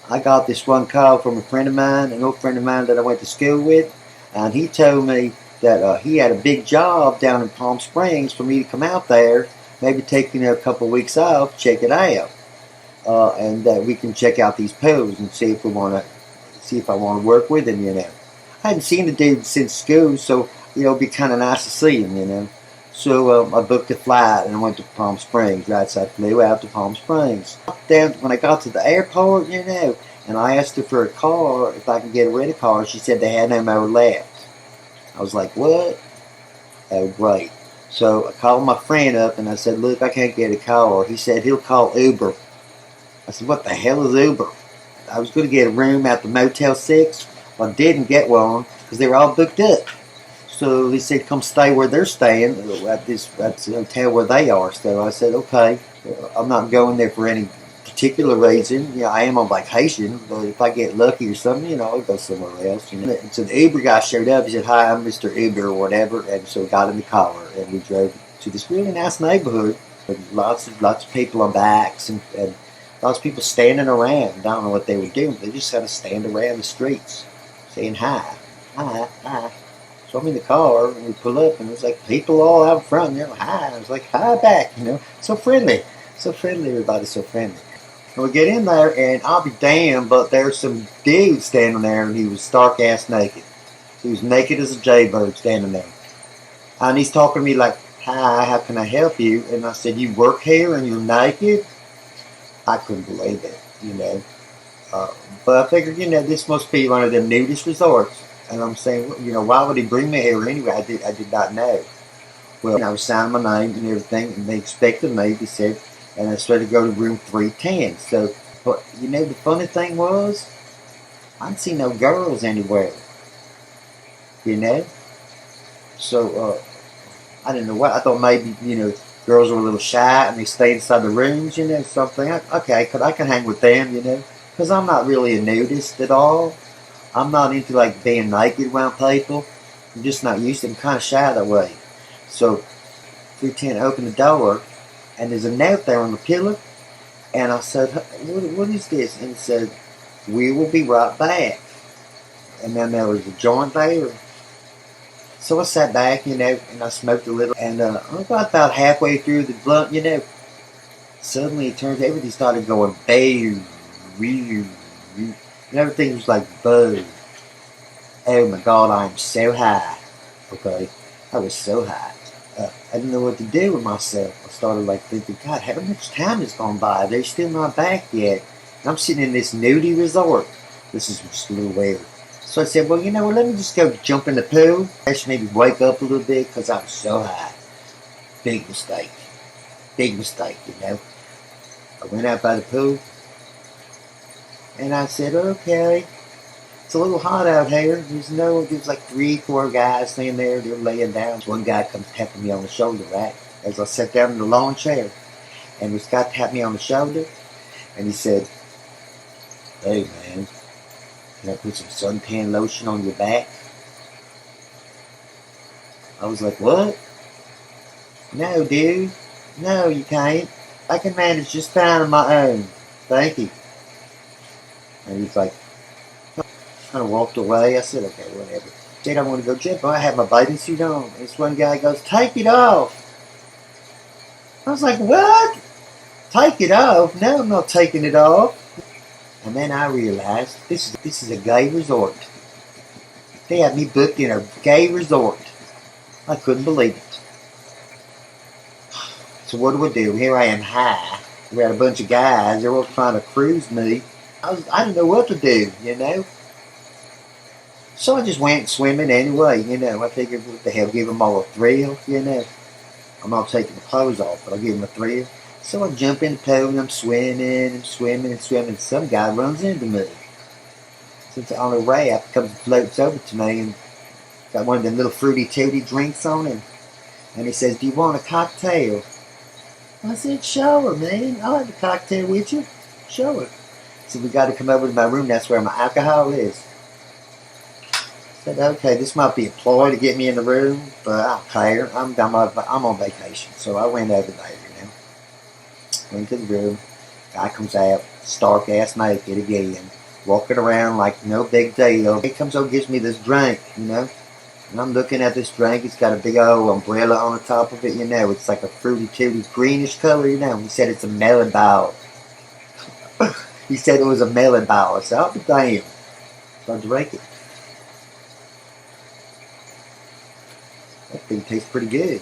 I got this one call from a friend of mine, an old friend of mine that I went to school with, and he told me that he had a big job down in Palm Springs for me to come out there, maybe take a couple of weeks off, check it out, and that we can check out these pools and see if we want to see if I want to work with him. I hadn't seen the dude since school, so it'd be kind of nice to see him. So I booked a flight and I went to Palm Springs. Right, so I flew out to Palm Springs. Then when I got to the airport, and I asked her for a car, if I could get a rental car, she said they had no more left. I was like, what? Oh, great. So I called my friend up and I said, look, I can't get a car. He said he'll call Uber. I said, what the hell is Uber? I was going to get a room at the Motel 6. Well, I didn't get one because they were all booked up. So they said, come stay where they're staying at this hotel where they are. So I said, okay, I'm not going there for any particular reason. I am on vacation, but if I get lucky or something, I'll go somewhere else. And so the Uber guy showed up. He said, hi, I'm Mr. Uber or whatever. And so we got in the car and we drove to this really nice neighborhood with lots of people on bikes and lots of people standing around. I don't know what they were doing. They just kind of stand around the streets saying hi, hi, hi. So I'm in the car and we pull up and there's like people all out front, hi. I was like, hi back, so friendly. So friendly, everybody's so friendly. And we get in there and I'll be damned, but there's some dude standing there and he was stark ass naked. He was naked as a jaybird standing there. And he's talking to me like, hi, how can I help you? And I said, you work here and you're naked? I couldn't believe it, but I figured, this must be one of them nudist resorts. And I'm saying, why would he bring me here anyway? I did not know. Well, I was signing my name and everything, and they expected me, they said, and I started to go to room 310. So, but, the funny thing was, I didn't see no girls anywhere, So, I didn't know what, I thought maybe, girls were a little shy and they stay inside the rooms, something. Okay, I can hang with them, because I'm not really a nudist at all. I'm not into like being naked around people. I'm just not used to it. I'm kind of shy that way. So 310 opened the door and there's a note there on the pillar. And I said, what is this? And it said, we will be right back. And then there was a joint there. So I sat back, and I smoked a little. And I got about halfway through the blunt, suddenly it turns everything started going boo, wee, wee. And everything was like, boo. Oh my God, I'm so high. Okay, I was so high. I didn't know what to do with myself. I started like thinking, God, how much time has gone by? They're still not back yet. And I'm sitting in this nudie resort. This is just a little weird. So I said, well, let me just go jump in the pool. I should maybe wake up a little bit because I was so high. Big mistake. Big mistake, I went out by the pool. And I said, okay, it's a little hot out here. There's like 3-4 guys standing there. They're laying down. One guy comes tapping me on the shoulder, right? As I sat down in the lawn chair. And this guy tapped me on the shoulder. And he said, hey, man, can I put some suntan lotion on your back? I was like, what? No, dude. No, you can't. I can manage just fine on my own. Thank you. And he's like, kind of walked away. I said, okay, whatever. He said, I want to go jump. I have my bathing suit on. And this one guy goes, take it off. I was like, what? Take it off? No, I'm not taking it off. And then I realized this is a gay resort. They had me booked in a gay resort. I couldn't believe it. So what do? Here I am high. We had a bunch of guys. They were trying to cruise me. I didn't know what to do, So I just went swimming anyway, I figured, what the hell, give them all a thrill, I'm not taking the clothes off, but I'll give them a thrill. So I jump in the pool and I'm swimming. Some guy runs into me. Since on a raft, comes and floats over to me and got one of them little fruity tooty drinks on him. And he says, do you want a cocktail? I said, sure, man. I'll have a cocktail with you. Sure. So we got to come over to my room. That's where my alcohol is. I said, okay, this might be a ploy to get me in the room, but I don't care. I'm on vacation. So I went over there, Went to the room. Guy comes out. stark ass naked again, walking around like no big deal. He comes over and gives me this drink, and I'm looking at this drink. It's got a big old umbrella on the top of it, It's like a fruity tooty greenish color, He said it's a melon ball. He said it was a melon ball. I said, oh, damn. So I drank it. That thing tastes pretty good.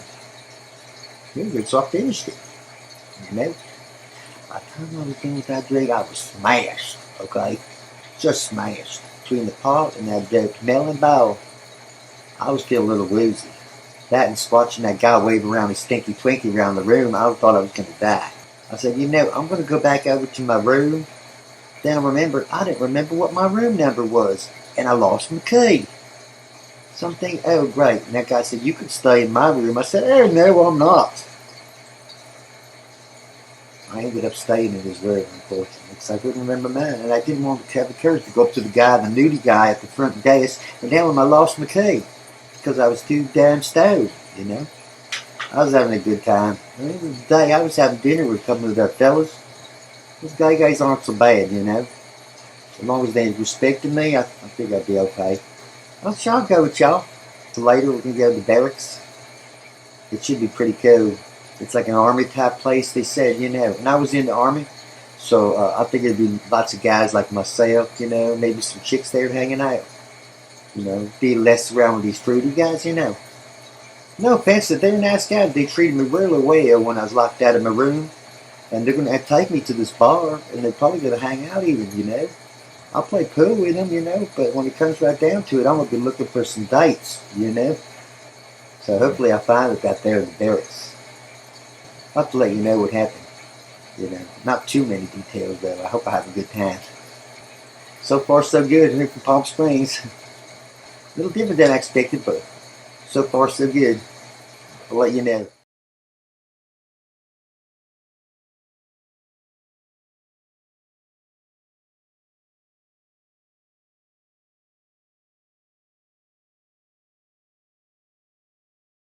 Good, so I finished it. By the time I was done with that drink, I was smashed, okay? Just smashed. Between the pot and that melon ball, I was feeling a little woozy. That and watching that guy wave around his stinky Twinkie around the room, I thought I was going to die. I said, I'm going to go back over to my room. Then I didn't remember what my room number was, and I lost my key. So I'm thinking, oh, great. And that guy said, you can stay in my room. I said, oh, no, I'm not. I ended up staying in his room, unfortunately, because I couldn't remember mine. And I didn't want to have the courage to go up to the nudie guy at the front desk and tell him I lost my key, because I was too damn stoned, I was having a good time. And it was the day I was having dinner with a couple of their fellas. Those guys aren't so bad, As long as they respected me, I think I'd be okay. I'll go with y'all. So later we're going to go to the barracks. It should be pretty cool. It's like an army type place, they said, And I was in the army, so I think there'd be lots of guys like myself, maybe some chicks there hanging out. Be less around with these fruity guys, No offense, they're nice guys. They treated me really well when I was locked out of my room. And they're going to take me to this bar, and they're probably going to hang out even, I'll play pool with them, but when it comes right down to it, I'm going to be looking for some dates, So hopefully I find it out there in the barracks. I'll have to let you know what happened, Not too many details, though. I hope I have a good time. So far, so good here from Palm Springs. A little different than I expected, but so far, so good. I'll let you know.